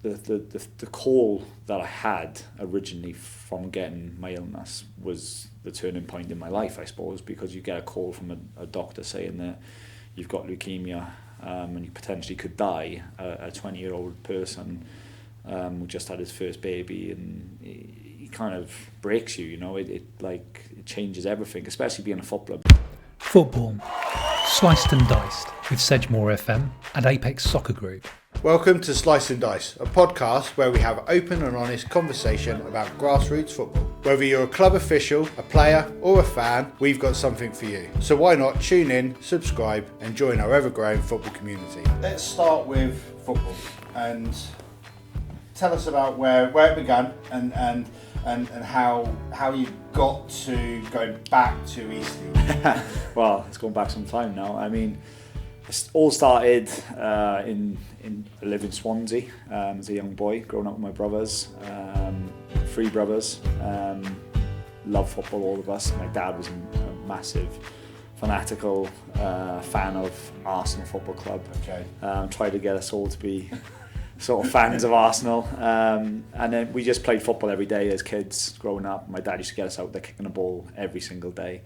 the call that I had originally from getting my illness was the turning point in my life, I suppose, because you get a call from a doctor saying that you've got leukemia and you potentially could die. A 20-year-old person who just had his first baby, and it kind of breaks you, you know. It changes everything, especially being a footballer. Football, sliced and diced with Sedgemoor FM and Apex Soccer Group. Welcome to Slice and Dice, a podcast where we have open and honest conversation about grassroots football. Whether you're a club official, a player or a fan, we've got something for you. So why not tune in, subscribe and join our ever-growing football community. Let's start with football and tell us about where it began and how you got to going back to Eastleigh. Well, it's gone back some time now. I mean, it all started I live in Swansea as a young boy, growing up with my brothers, 3 brothers. Love football, all of us. My dad was a massive, fanatical fan of Arsenal Football Club. Okay. Tried to get us all to be sort of fans of Arsenal. And then we just played football every day as kids growing up. My dad used to get us out there kicking the ball every single day.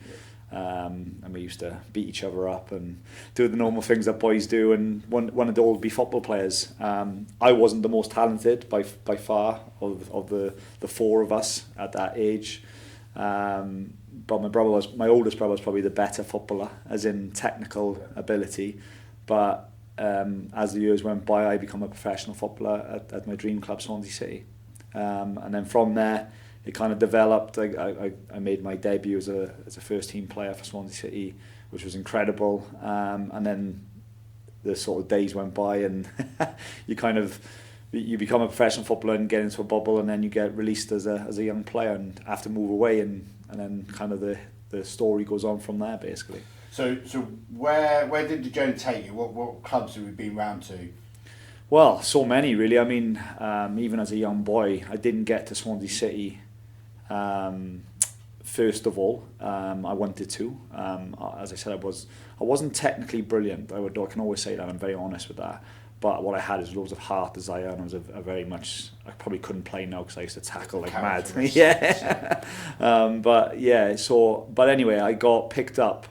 And we used to beat each other up and do the normal things that boys do, and wanted to all be football players. I wasn't the most talented by far of the 4 of us at that age, but my oldest brother was probably the better footballer, as in technical ability. But as the years went by, I became a professional footballer at my dream club, Swansea City, and then from there it kind of developed. I made my debut as a first team player for Swansea City, which was incredible. And then the sort of days went by, and you become a professional footballer and get into a bubble, and then you get released as a young player and have to move away, and then kind of the story goes on from there, basically. So where did the journey take you? What clubs have we been round to? Well, so many really. I mean, even as a young boy, I didn't get to Swansea City. First of all, I wanted to. As I said, I wasn't technically brilliant. I can always say that. I'm very honest with that. But what I had is loads of heart, desire, and I was a very much. I probably couldn't play now because I used to tackle like mad. Yeah. But anyway, I got picked up.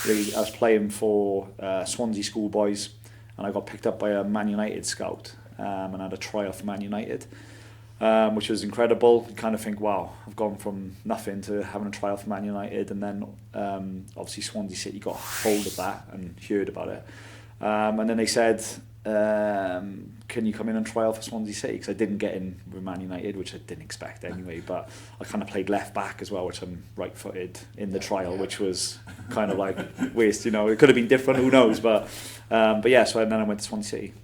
I was playing for Swansea schoolboys, and I got picked up by a Man United scout, and had a trial for Man United. Which was incredible. You kind of think, wow, I've gone from nothing to having a trial for Man United, and then obviously Swansea City got hold of that and heard about it. And then they said, can you come in and trial for Swansea City? Because I didn't get in with Man United, which I didn't expect anyway, but I kind of played left back as well, which I'm right-footed in the trial, which was kind of like waste, you know. It could have been different, who knows, but yeah, so then I went to Swansea City.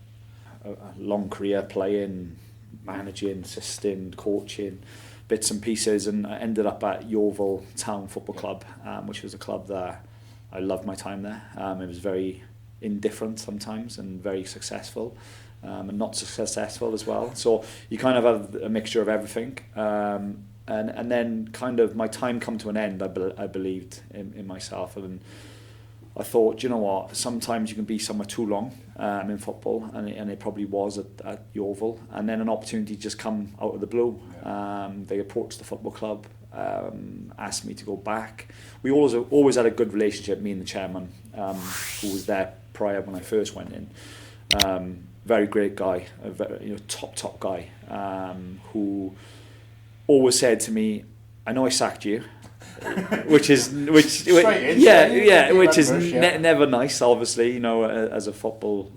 A long career playing, managing, assisting, coaching, bits and pieces, and I ended up at Yeovil Town Football Club, which was a club that I loved my time there. It was very indifferent sometimes and very successful, and not successful as well. So you kind of have a mixture of everything. And then kind of my time come to an end. I believed in myself, and I thought, you know what, sometimes you can be somewhere too long in football, and it probably was at Yeovil, and then an opportunity just come out of the blue. They approached the football club, asked me to go back. We always had a good relationship, me and the chairman, who was there prior when I first went in. Very great guy, a very, top guy, who always said to me, I know I sacked you, which is never nice, obviously, as a football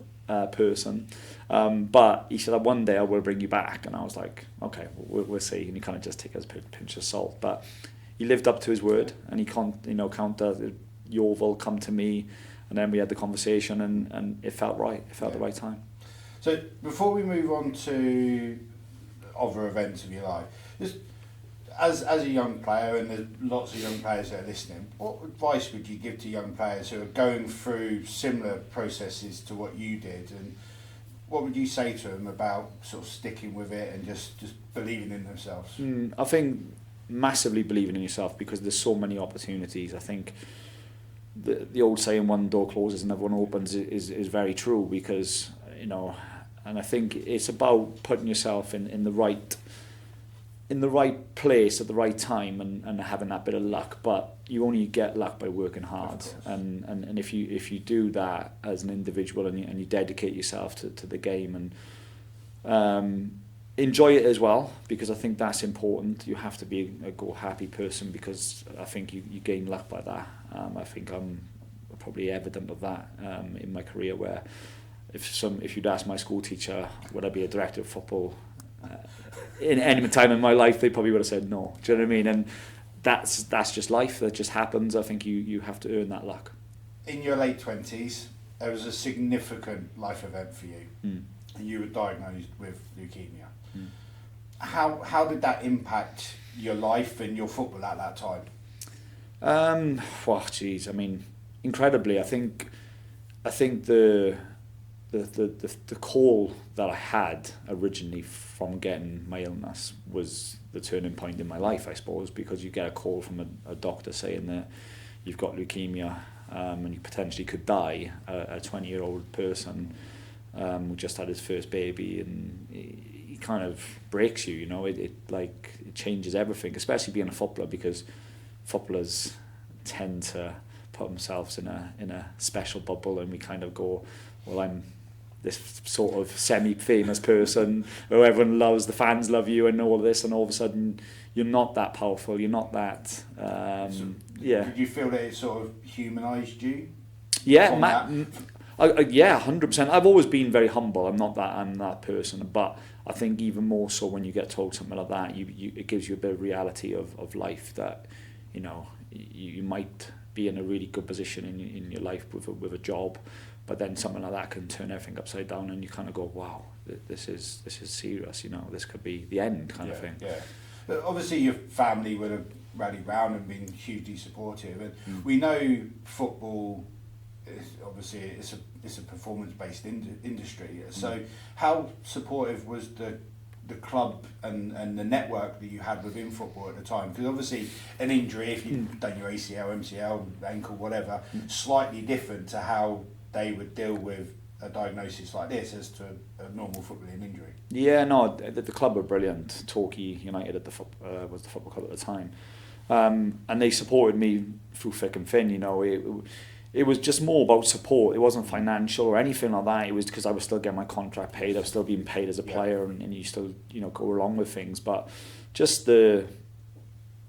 person. But he said, one day I will bring you back, and I was like, okay, we'll see. And he kind of just take it as a pinch of salt. But he lived up to his word, and he counted Yeovil come to me, and then we had the conversation, and it felt right. It felt the right time. So before we move on to other events of your life, just as a young player, and there's lots of young players that are listening, what advice would you give to young players who are going through similar processes to what you did, and what would you say to them about sort of sticking with it and just believing in themselves? I think massively believing in yourself, because there's so many opportunities. I think the old saying, one door closes, another one opens, is very true, because I think it's about putting yourself in the right place at the right time and having that bit of luck. But you only get luck by working hard, and if you do that as an individual and you dedicate yourself to the game and enjoy it as well, because I think that's important. You have to be a goal-happy person, because I think you gain luck by that. I think I'm probably evident of that in my career, where if you'd ask my school teacher, would I be a director of football in any time in my life, they probably would have said no. Do you know what I mean? And that's just life. That just happens. I think you have to earn that luck. In your late 20s, there was a significant life event for you, and you were diagnosed with leukemia. How did that impact your life and your football at that time? Well, geez, I mean, incredibly. I think the call that I had originally from getting my illness was the turning point in my life, I suppose, because you get a call from a doctor saying that you've got leukemia and you potentially could die. A 20-year-old person who just had his first baby, and it kind of breaks you, you know. It changes everything, especially being a footballer, because footballers tend to put themselves in a special bubble, and we kind of go, well, I'm this sort of semi-famous person who everyone loves, the fans love you and all this, and all of a sudden you're not that powerful, you're not that Did you feel that it sort of humanised you? Yeah, yeah, 100%. I've always been very humble. I'm that person, but I think even more so when you get told something like that, it gives you a bit of reality of life, that you know you might be in a really good position in your life with a job, but then something like that can turn everything upside down, and you kind of go, wow, this is serious, you know, this could be the end kind of thing. Yeah. But obviously your family would have rallied round and been hugely supportive, and we know football is obviously it's a performance-based industry. So how supportive was the club and the network that you had within football at the time? Because obviously an injury, if you've done your ACL, MCL, ankle, whatever, slightly different to how they would deal with a diagnosis like this as to a normal footballing injury. Yeah, no, the club were brilliant. Torquay United was the football club at the time, and they supported me through thick and thin. You know, it was just more about support. It wasn't financial or anything like that. It was because I was still getting my contract paid. I was still being paid as a player, and you still, you know, go along with things. But just the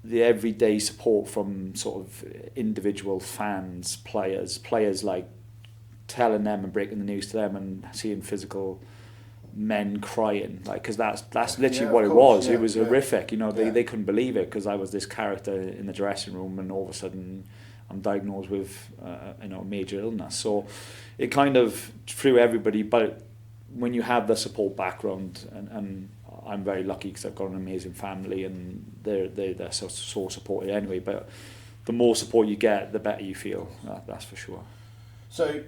everyday support from sort of individual fans, players like telling them and breaking the news to them, and seeing physical men crying, like, because that's literally what it was. It was horrific. You know, they couldn't believe it, because I was this character in the dressing room, and all of a sudden I'm diagnosed with a major illness. So it kind of threw everybody. But when you have the support background, and I'm very lucky because I've got an amazing family, and they're so supportive anyway. But the more support you get, the better you feel. That's for sure. So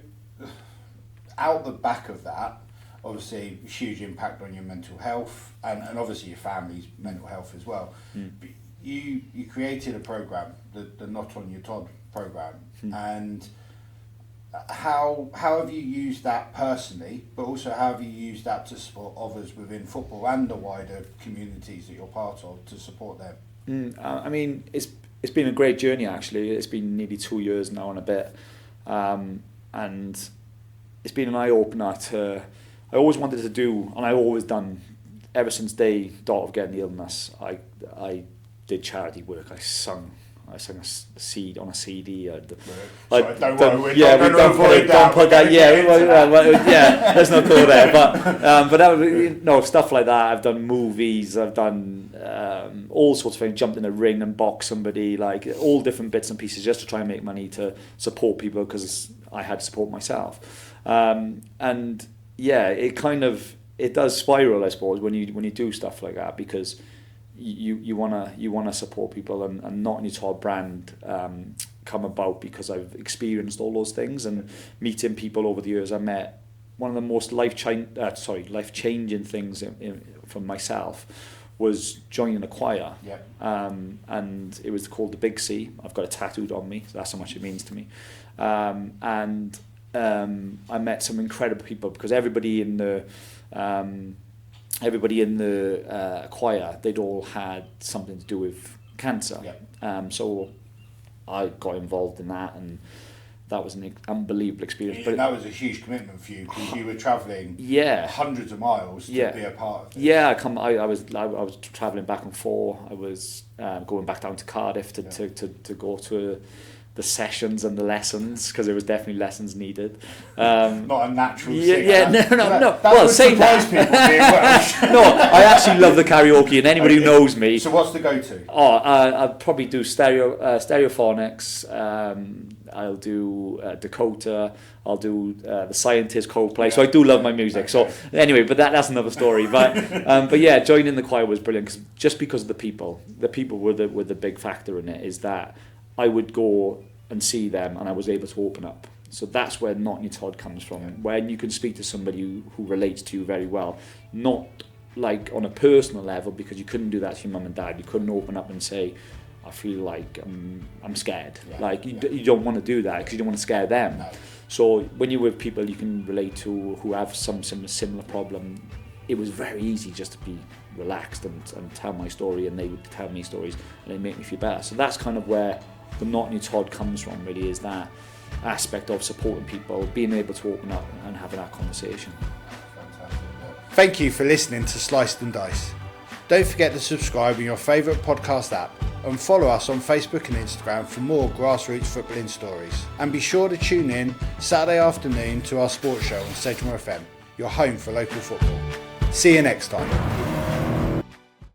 out the back of that, obviously huge impact on your mental health, and obviously your family's mental health as well. But you created a program, the Not On Your Todd program, and how have you used that personally, but also how have you used that to support others within football and the wider communities that you're part of, to support them? I mean, it's been a great journey, actually. It's been nearly 2 years now and a bit, and it's been an eye-opener to, I always wanted to do, and I've always done, ever since day dot of getting the illness, I did charity work. I sung a seed on a CD. Don't put that. Yeah, let's not go there. But that was, stuff like that. I've done movies. I've done all sorts of things. Jumped in a ring and boxed somebody. Like all different bits and pieces, just to try and make money to support people, because I had to support myself. And yeah, it does spiral, I suppose, when you do stuff like that, because you wanna support people, and Not On Your Todd brand come about because I've experienced all those things, and meeting people over the years. I met one of the most life-changing things for myself was joining a choir. And it was called the Big C. I've got it tattooed on me, so that's how much it means to me. I met some incredible people, because everybody in the everybody in the choir, they'd all had something to do with cancer. So I got involved in that, and that was an unbelievable experience. But that was a huge commitment for you, because you were travelling hundreds of miles to be a part of it. Yeah, I was travelling back and forth. I was going back down to Cardiff to go to the sessions and the lessons, because there was definitely lessons needed. Not a natural singer. No. That Well, would say surprise that. people being Welsh. No, I actually love the karaoke, and anybody who knows me. So what's the go-to? I'll probably do Stereophonics. I'll do Dakota. I'll do the Scientist, Coldplay. So I do love my music. So anyway, but that's another story. But yeah, joining the choir was brilliant, just because of the people. The people were the big factor in it. Is that I would go and see them, and I was able to open up. So that's where Not On Your Todd comes from. When you can speak to somebody who relates to you very well, not like on a personal level, because you couldn't do that to your mum and dad. You couldn't open up and say, I feel like I'm scared. You don't want to do that, because you don't want to scare them. No. So when you're with people you can relate to, who have some similar problem, it was very easy just to be relaxed and tell my story, and they would tell me stories, and they make me feel better. So that's kind of where the Not On Your Todd comes from, really, is that aspect of supporting people, being able to open up and having that conversation. Fantastic. Thank you for listening to Sliced and Dice. Don't forget to subscribe in your favourite podcast app, and follow us on Facebook and Instagram for more grassroots footballing stories. And be sure to tune in Saturday afternoon to our sports show on Sedgemoor FM, your home for local football. See you next time.